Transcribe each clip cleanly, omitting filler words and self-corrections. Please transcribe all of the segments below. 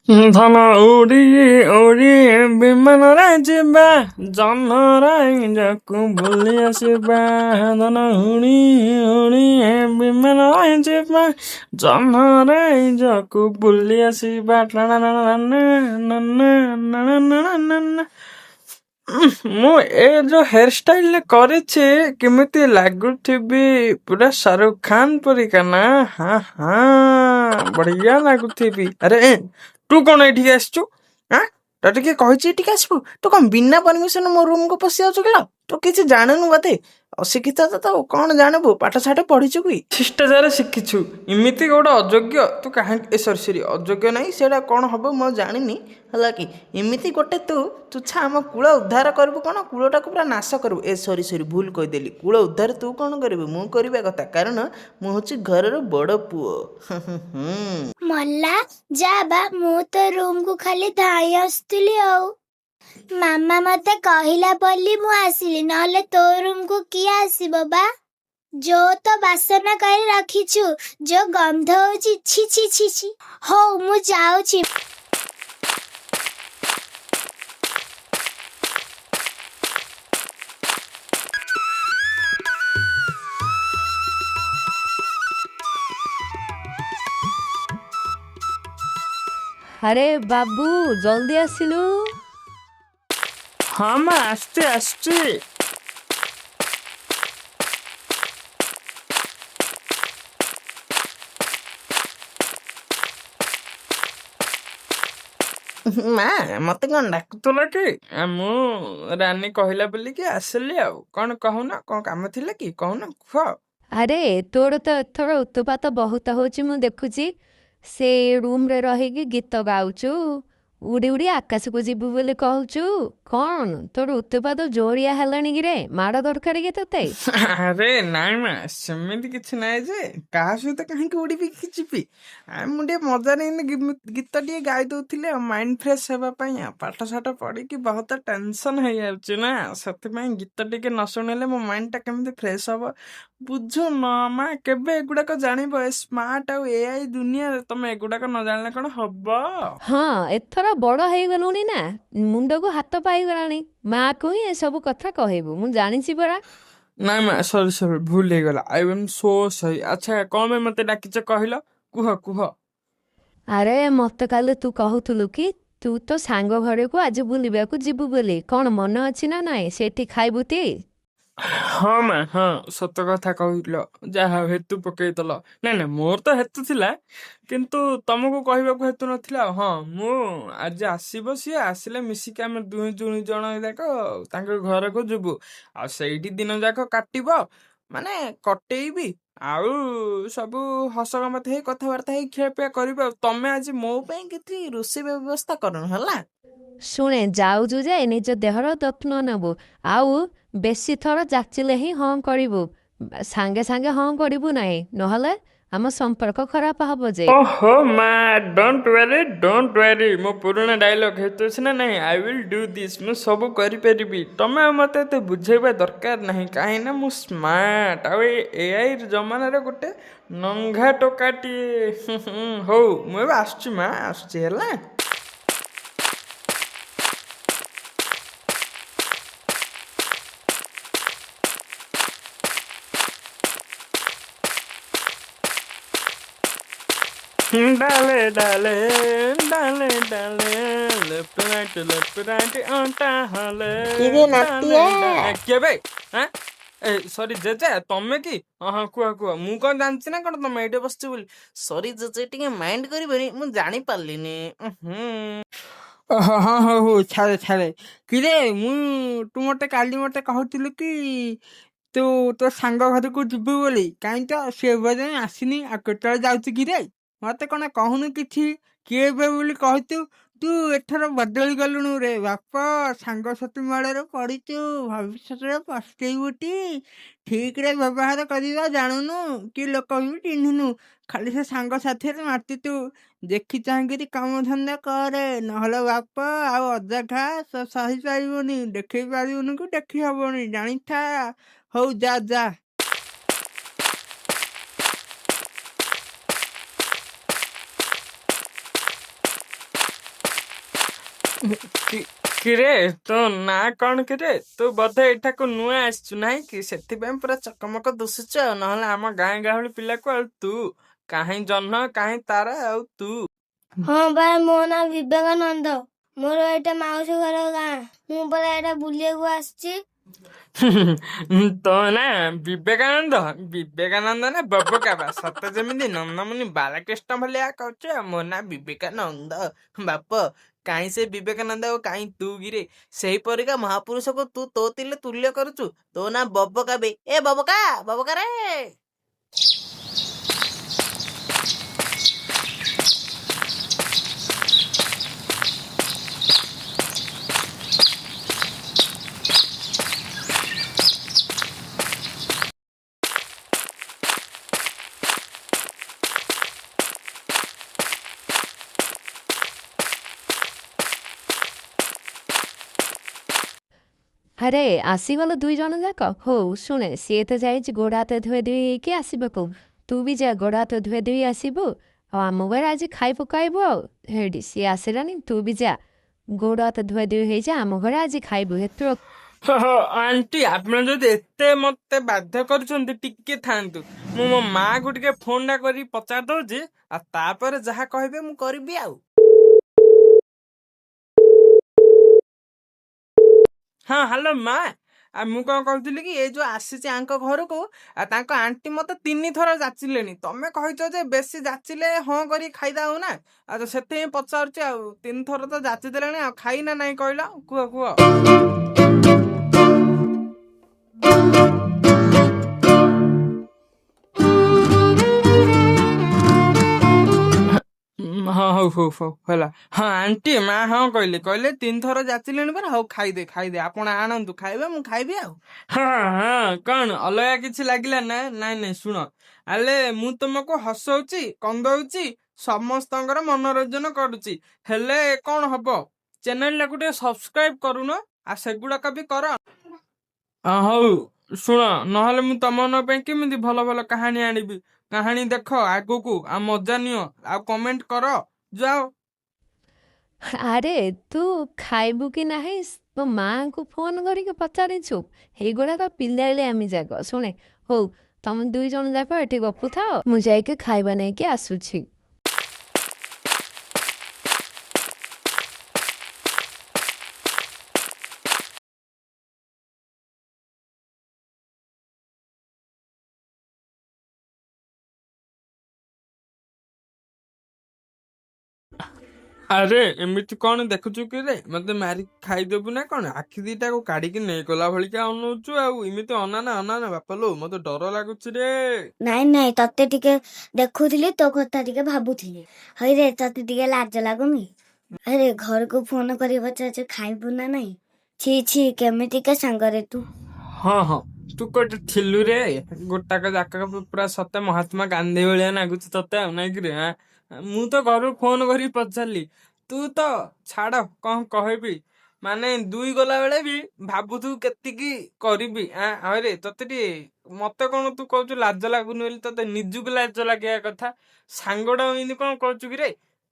ଧନ ଉଡ଼ି ଉଡ଼ି ବିମାନରେ ଯିବା ଜହ୍ନରାଇଜକୁ ବୁଲି ଆସିବା। ଧନ ଉଡ଼ି ଉଡ଼ି ବିମାନରେ ଯିବା ଜହ୍ନରାଇଜକୁ ବୁଲି ଆସିବା। ମୁଁ ଏ ଯୋଉ ହେୟାର ଷ୍ଟାଇଲ କରିଛି କେମିତି ଲାଗୁଥିବି? ପୁରା ଶାହରୁଖ ଖାନ ପରିକା ନା? ହଁ ହଁ, ବଢିଆ ଲାଗୁଥିବି। ଆରେ ତୁ କଣ ଏଠିକି ଆସିଛୁ? ତତେ କିଏ କହିଛି ଏଠିକି ଆସିବୁ? ତୁ କଣ ବିନା ପରମିଶନ ମୋ ରୁମକୁ ପଶି ଯାଉଛୁ କିଲୋ? ତୁ କିଛି ଜାଣୁନୁ ବୋଧେ। ଅଶିକ୍ଷିତ ତ କଣ ଜାଣିବୁ? ପାଠ ସାଠ ପଢିଛୁ କି? ଶିଷ୍ଟାଚାର ଶିଖିଛୁ। ଏମିତି ଗୋଟେ ଅଯୋଗ୍ୟ ତୁ କାହିଁକି ସରି ଅଯୋଗ୍ୟ ନାହିଁ, ସେଇଟା କଣ ହବ ମୁଁ ଜାଣିନି, ହେଲା କି? ଏମିତି ଗୋଟେ ତୁଚ୍ଛା ଆମ କୂଳ ଉଦ୍ଧାର କରିବୁ କଣ? କୂଳଟାକୁ ପୁରା ନାଶ କରିବୁ। ସରି ଭୁଲ କହିଦେଲି। କୂଳ ଉଦ୍ଧାର ତୁ କଣ କରିବୁ? ମୁଁ କରିବା କଥା, କାରଣ ମୁଁ ହଉଛି ଘରର ବଡ଼ ପୁଅ। ମଲା ଯା ବା, ମୁଁ ତ ରୁମକୁ ଖାଲି ଧାଇଁ ଆସୁଥିଲି ଆଉ। ମାମା ମତେ କହିଲା ବୋଲି ମୁଁ ଆସିଲି, ନହେଲେ ତୋ ରୁମକୁ କିଏ ଆସିବ ବା? ଯୋଉ ତ ବାସନ କରି ରଖିଛୁ, ଯୋଉ ଗନ୍ଧ ହଉଛି, ଛି ଛି ଛି ଛି। ହଉ ମୁଁ ଯାଉଛି। ଆରେ ବାବୁ, ଜଲ୍ଦି ଆସିଲୁ। ହଁ ମା, ଆସିଛି। ମା ମତେ କଣ ଡାକୁଥିଲ କି? ମୁଁ ରାନୀ କହିଲା ବୋଲିକି ଆସିଲି ଆଉ। କଣ କହୁନ? କଣ କାମ ଥିଲା କି? କହୁନ, କୁହ। ଆରେ ତୋର ତ ଏଥର ଉତ୍ପାତ ବହୁତ ହଉଛି, ମୁଁ ଦେଖୁଛି। ସେ ରୁମରେ ରହିକି ଗୀତ ଗାଉଛୁ, ଉଡ଼ି ଉଡ଼ି ଆକାଶକୁ ଯିବୁ ବୋଲି କହୁଛୁ। କଣ ତୋର ଉତ୍ପାତ ଜୋରିଆ ହେଲାଣି କିରେ? ମାଡ଼ ଦରକାର କି ତତେ? ଆରେ ନାଇଁ ମା, ସେମିତି କିଛି ନାହିଁ ଯେ କାହା ସହିତ କାହିଁକି ଉଡ଼ିବି କି ଯିବି? ମୁଁ ଟିକେ ମଜାରେ ଗୀତ ଟିକେ ଗାଇ ଦଉଥିଲି ଆଉ, ମାଇଣ୍ଡ ଫ୍ରେଶ ହେବା ପାଇଁ। ଆଉ ପାଠ ସାଠ ପଢିକି ବହୁତ ଟେନସନ ହେଇଯାଉଛି ନା, ସେଥିପାଇଁ ଗୀତ ଟିକେ ନ ଶୁଣିଲେ ମୋ ମାଇଣ୍ଡ ଟା କେମିତି ଫ୍ରେଶ ହବ। ବୁଝୁନ ମା, କେବେ ଏଗୁଡାକ ଜାଣିବ? ଏ ସ୍ମାର୍ଟ ଆଉ ଏଆଇ ଦୁନିଆରେ ତମେ ଏଗୁଡାକ ନ ଜାଣିଲେ କଣ ହବ? ହଁ, ଏଥର ବଡ଼ ହେଇଗଲୁଣି ନା, ମୁଣ୍ଡକୁ ହାତ ପାଇଗଲାଣି। ମାଆକୁ ହିଁ ଏସବୁ କଥା କହିବୁ, ମୁଁ ଜାଣିଛି ପରା। ନାଇଁ ମା, ସରି ଭୁଲ ହେଇଗଲା। I M so sorry. ଆଚ୍ଛା, କଣ ପାଇଁ ମତେ ଡାକିଛ କହିଲ? କୁହ। ଆରେ ମତେ କାଲି ତୁ କହୁଥିଲୁ କି ତୁ ତ ସାଙ୍ଗ ଘରକୁ ଆଜି ବୁଲିବାକୁ ଯିବୁ ବୋଲି। କଣ ମନେ ଅଛି ନା ନାଇଁ? ସେଠି ଖାଇବୁ ତି? ହଁ ମା, ହଁ, ସତ କଥା କହିଲ। ଯାହା ହେତୁ ପକେଇଦେଲ। ନାଇଁ ମୋର ତ ହେତୁ ଥିଲା, କିନ୍ତୁ ତମକୁ କହିବାକୁ ହେତୁ ନଥିଲା। ହଁ, ମୁଁ ଆଜି ଆସିବ, ସିଏ ଆସିଲେ ମିଶିକି ଆମେ ଦୁଇ ଜଣ ଯାକ ତାଙ୍କ ଘରକୁ ଯିବୁ। ଆଉ ସେଇଠି ଦିନ ଯାକ କାଟିବ, ମାନେ କଟେଇବି। ଆଉ ସବୁ ହସ ଗମତ ହେଇ କଥାବାର୍ତ୍ତା ହେଇ ଖିଆପିଆ କରିବ। ଆଉ ତମେ ଆଜି ମୋ ପାଇଁ କିଛି ରୋଷେଇ ବ୍ୟବସ୍ଥା କରନ, ହେଲା? ଶୁଣେ, ଯାଉଛୁ ଯେ ନିଜ ଦେହର ଯତ୍ନ ନେବୁ। ଆଉ ବେଶୀ ଥର ଯାଚିଲେ ହିଁ ହଁ କରିବୁ, ସାଙ୍ଗେ ସାଙ୍ଗେ ହଁ କରିବୁ ନାହିଁ, ନହେଲେ ଆମ ସମ୍ପର୍କ ଖରାପ ହବ ଯେ। ଓହୋ ମା, ଡୋଣ୍ଟ ୱେରି। ମୋ ପୁରୁଣା ଡାଇଲଗ ହେତୁ ନା ନାହିଁ, ଆଇ ୱିଲ୍ ଡୁ ଦିସ୍। ମୁଁ ସବୁ କରିପାରିବି। ତମେ ଆଉ ମତେ ଏତେ ବୁଝେଇବା ଦରକାର ନାହିଁ, କାହିଁକିନା ମୁଁ ସ୍ମାର୍ଟ। ଆଉ ଏ ଏଆଇ ଜମାନାରେ ଗୋଟେ ନଙ୍ଘା ଟୋକାଟିଏ। ହଉ, ମୁଁ ଏବେ ଆସୁଛି ମା, ଆସୁଛି, ହେଲା? ଡାଲେ ଲେଫ୍ଟ ରାଇଟ୍ ଅଣ୍ଟା ହଲେ। କିରେ ନାତିଆ? କେବେ? ସରି ଜେଜେ, ତମେ କି? ହଁ କୁହ। ମୁଁ କଣ ଜାଣିଛି ନା କଣ ତମେ ଏଇଠି ବସିଛ ବୋଲି? ସରି ଜେଜେ, ଟିକେ ମାଇଣ୍ଡ କରିବେନି, ମୁଁ ଜାଣିପାରିଲିନି। ହଉ ଛାଡେ। କିରେ, ତୁ କାଲି ମତେ କହୁଥିଲୁ କି ତୁ ତୋ ସାଙ୍ଗ ଘରକୁ ଯିବୁ ବୋଲି। କାହିଁ ତ ସେ ଏବେ ଆସିନି। ଆଉ କେତେବେଳେ ଯାଉଛି କିରେ? ମତେ କଣ କହୁନୁ କିଛି? କିଏ ଏବେ ବୋଲି କହିଛୁ? ତୁ ଏଥର ବଦଳି ଗଲୁଣୁ ରେ ବାପ। ସାଙ୍ଗସାଥି ମେଳରେ ପଡିଛୁ, ଭବିଷ୍ୟତରେ ପସ୍ତେଇବୁ ଟି। ଠିକରେ ବ୍ୟବହାର କରିବା ଜାଣୁନୁ, କି ଲୋକ ବି ଚିହ୍ନୁନୁ। ଖାଲି ସେ ସାଙ୍ଗସାଥିରେ ମାତିଛୁ। ଦେଖି ଚାହିଁକିରି କାମ ଧନ୍ଦା କରେ, ନହେଲେ ବାପ ଆଉ ଅଯଥା ସହିପାରିବୁନି, ଦେଖେଇ ପାରିବୁନି କି ଦେଖି ହବନି, ଜାଣିଥା। ହଉ ଯା। କି- କିରେ ତୋ ନାଁ କଣ କିରେ? ତୁ ବୋଧେ ଏଠାକୁ ନୂଆ ଆସିଛୁ ନାହିଁ କି? ସେଥିପାଇଁ ପୁରା ଚକମକ ଦୁଶୁଛୁ ଆଉ, ନହେଲେ ଆମ ଗାଁ ଗାହଳି ପିଲାକୁ ଆଉ ତୁ କାହିଁ ଜହ୍ନ କାହିଁ ତାରା ଆଉ ତୁ। ହଁ ବା, ମୋ ନାଁ ବିବେକାନନ୍ଦ। ମୋର ଏଇଟା ମାଉସୀ ଘର ଗାଁ। ମୁଁ ପରା ଏଇଟା ବୁଲିବାକୁ ଆସିଛି। ତୋ ନା ବିବେକାନନ୍ଦ? ବିବେକାନନ୍ଦ ନା ବବକାବା, ସତେ ଯେମିତି ନନ୍ଦମୁନି ବାଳକୃଷ୍ଣ ଭଳିଆ କହୁଛୁ ଆଉ। ମୋ ନା ବିବେକାନନ୍ଦ। ବାପ, କାହିଁ ସେ ବିବେକାନନ୍ଦ ଆଉ କାହିଁ ତୁ ଗିରେ? ସେଇ ପରିକା ମହାପୁରୁଷକୁ ତୁ ତୋ ତିଲେ ତୁଲ୍ୟ କରୁଛୁ। ତୋ ନା ବବକାବେ। ଏ ବବକା, ବବକା ରେ। ଆରେ ଆସିଗଲ ଦୁଇ ଜଣ ଯାକ। ହଉ ଶୁଣେ, ସିଏ ତ ଯାଇଛି ଗୋଡ଼ ହାତ ଧୋଇ ଧୋଇ ହେଇକି ଆସିବାକୁ। ତୁ ବି ଯା ଗୋଡ଼ ହାତ ଧୋଇ ଧୋଇ ଆସିବୁ। ଆଉ ଆମ ଘରେ ଆଜି ଖାଇ ପକାଇବୁ ଆଉ। ହେଇଟି ସିଏ ଆସିଲାନି, ତୁ ବି ଯା ଗୋଡ଼ ହାତ ଧୋଇ ଧୋଇ ହେଇଯା, ଆମ ଘରେ ଆଜି ଖାଇବୁ। ହେତୁ ଆଣ୍ଟି, ଆପଣ ଯଦି ଏତେ ମତେ ବାଧ୍ୟ କରୁଛନ୍ତି ଟିକେ ଥାନ୍ତୁ। ମୁଁ ମୋ ମାକୁ ଟିକେ ଫୋନ ଟା କରି ପଚାରି ଦଉଛି, ଆଉ ତାପରେ ଯାହା କହିବେ ମୁଁ କରିବି ଆଉ। ହଁ, ହ୍ୟାଲୋ ମା। ଆଉ ମୁଁ କଣ କହୁଥିଲି କି, ଏଇ ଯୋଉ ଆସିଛି ଆଙ୍କ ଘରକୁ, ଆଉ ତାଙ୍କ ଆଣ୍ଟି ମତେ 3 ଥର ଯାଚିଲେଣି। ତମେ କହିଛ ଯେ ବେଶୀ ଯାଚିଲେ ହଁ କରି ଖାଇଦଉ ନା, ଆଉ ତ ସେଥିପାଇଁ ପଚାରୁଛି ଆଉ। 3 ଥର ତ ଯାଚି ଦେଲେଣି, ଆଉ ଖାଇ ନା ନାଇଁ କହିଲ? କୁହ କୁହ। ହଁ, ହଉ ହଉ ହଉ ହେଲା। ହଁ ଆଣ୍ଟି, ମା ହଁ କହିଲେ କହିଲେ 3 ଥର ଯାଚିଲେଣି ପରା। ହଉ ଖାଇଦେ ଖାଇଦେ, ଆପଣ ଆଣନ୍ତୁ ଖାଇବେ, ମୁଁ ଖାଇବି ଆଉ। ହଁ ହଁ, କଣ ଅଲଗା କିଛି ଲାଗିଲା ନା? ନାଇଁ ନାଇଁ, ଶୁଣ। ଆଲେ ମୁଁ ତୁମକୁ ହସଉଛି କନ୍ଦଉଛି, ସମସ୍ତଙ୍କର ମନୋରଞ୍ଜନ କରୁଛି, ହେଲେ କଣ ହବ? ଚ୍ୟାନେଲଟାକୁ ଟିକେ ସବସ୍କ୍ରାଇବ କରୁନ, ଆଉ ସେଗୁଡାକ ବି କର। ହଉ ଶୁଣ, ନହେଲେ ମୁଁ ତମମାନଙ୍କ ପାଇଁ କେମିତି ଭଲ ଭଲ କାହାଣୀ ଆଣିବି? କାହାଣୀ ଦେଖ ଆଗକୁ, ଆଉ ମଜା ନିଅ, ଆଉ କମେଣ୍ଟ କର, ଯାଅ। ଆରେ ତୁ ଖାଇବୁ କି ନାହିଁ ତୋ ମାଆଙ୍କୁ ଫୋନ କରିକି ପଚାରିଛୁ? ହେଇଗୁଡ଼ାକ ପିଲାଳିଆମି ଯାକ। ଶୁଣେ, ହଉ ତମେ ଦୁଇ ଜଣ ଯାକ ଏଠି ଗପୁଥାଅ, ମୁଁ ଯାଇକି ଖାଇବା ନେଇକି ଆସୁଛି। ଆରେ ଏମିତି କଣ ଦେଖୁଛୁ କି ରେ? ମତେ ମାରିକି ଖାଇଦେବୁ ନା କଣ? ଆଖି ଦିଟାକୁ କାଢିକି ନେଇଗଲା ଭଳିକା ଅନଉଛୁ, ଆଉ ଏମିତି ଅନାନା ଅନାନା ବାପାଲୋ, ମତେ ଡର ଲାଗୁଛି ରେ। ନାଇଁ ନାଇଁ, ତତେ ଟିକେ ଦେଖୁଥିଲି, ତୋ କଥା ଟିକେ ଭାବୁଥିଲି। ହଇରେ, ତତେ ଟିକେ ଲାଜ ଲାଗୁନି? ଆରେ ଘରକୁ ଫୋନ କରି ପଚାରୁଛୁ ଖାଇବୁ ନା ନାଇଁ? ଛି ଛି, କେମିତିକା ସାଙ୍ଗରେ ତୁ? ହଁ ହଁ, ତୁ କୋଉଠି ଥିଲୁ ରେ? ଗୋଟାକ ଯାକ ପୁରା ସତେ ମହାତ୍ମା ଗାନ୍ଧୀ ଭଳିଆ ନାଗୁଛି ତତେ ଆଉ, ନାଇଁ କିରେ? ମୁଁ ତ ଘରୁ ଫୋନ କରି ପଚାରିଲି, ତୁ ତ ଛାଡ, କଣ କହିବି? ମାନେ 2 ଗଲା ବେଳେ ବି ଭାବୁଥିବୁ କେତିକି କରିବି। ହଇରେ, ତତେ ଟିକେ ମତେ କଣ ତୁ କହୁଛୁ ଲାଜ ଲାଗୁନି ବୋଲି? ତତେ ନିଜକୁ ଲାଜ ଲାଗିବା କଥା। ସାଙ୍ଗଟା ଏମିତି କଣ କରୁଛୁ କି ରେ?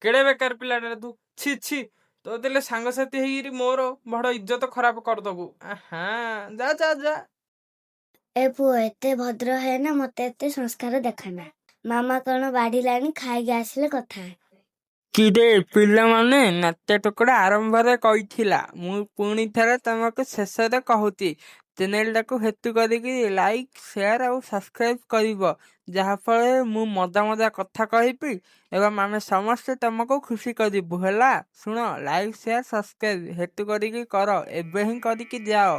କେଡେ ବେକାର ପିଲାଟା ତୁ। ଛି ଛି, ତୋ ଦେଲେ ସାଙ୍ଗସାଥି ହେଇକିରି ମୋର ବଡ ଇଜ୍ଜତ ଖରାପ କରିଦବୁ। ଯା ଯା ଯା। ଏ ପୁଅ, ଏତେ ଭଦ୍ର ହେନା, ମତେ ଏତେ ସଂସ୍କାର ଦେଖାନା। ମାମା କଣ ବାଢିଲାଣି, ଖାଇକି ଆସିଲେ କଥା। କିରେ ପିଲାମାନେ, ନାଟ୍ୟ ଟୁକୁଡ଼ା ଆରମ୍ଭରେ କହିଥିଲା, ମୁଁ ପୁଣି ଥରେ ତମକୁ ଶେଷରେ କହୁଛି, ଚ୍ୟାନେଲଟାକୁ ହେତୁ କରିକି ଲାଇକ୍ ସେୟାର ଆଉ ସବସ୍କ୍ରାଇବ କରିବ, ଯାହାଫଳରେ ମୁଁ ମଜା ମଜା କଥା କହିବି ଏବଂ ଆମେ ସମସ୍ତେ ତମକୁ ଖୁସି କରିବୁ ହେଲା। ଶୁଣ, ଲାଇକ୍ ସେୟାର ସବସ୍କ୍ରାଇବ ହେତୁ କରିକି କର, ଏବେ ହିଁ କରିକି ଯାଅ।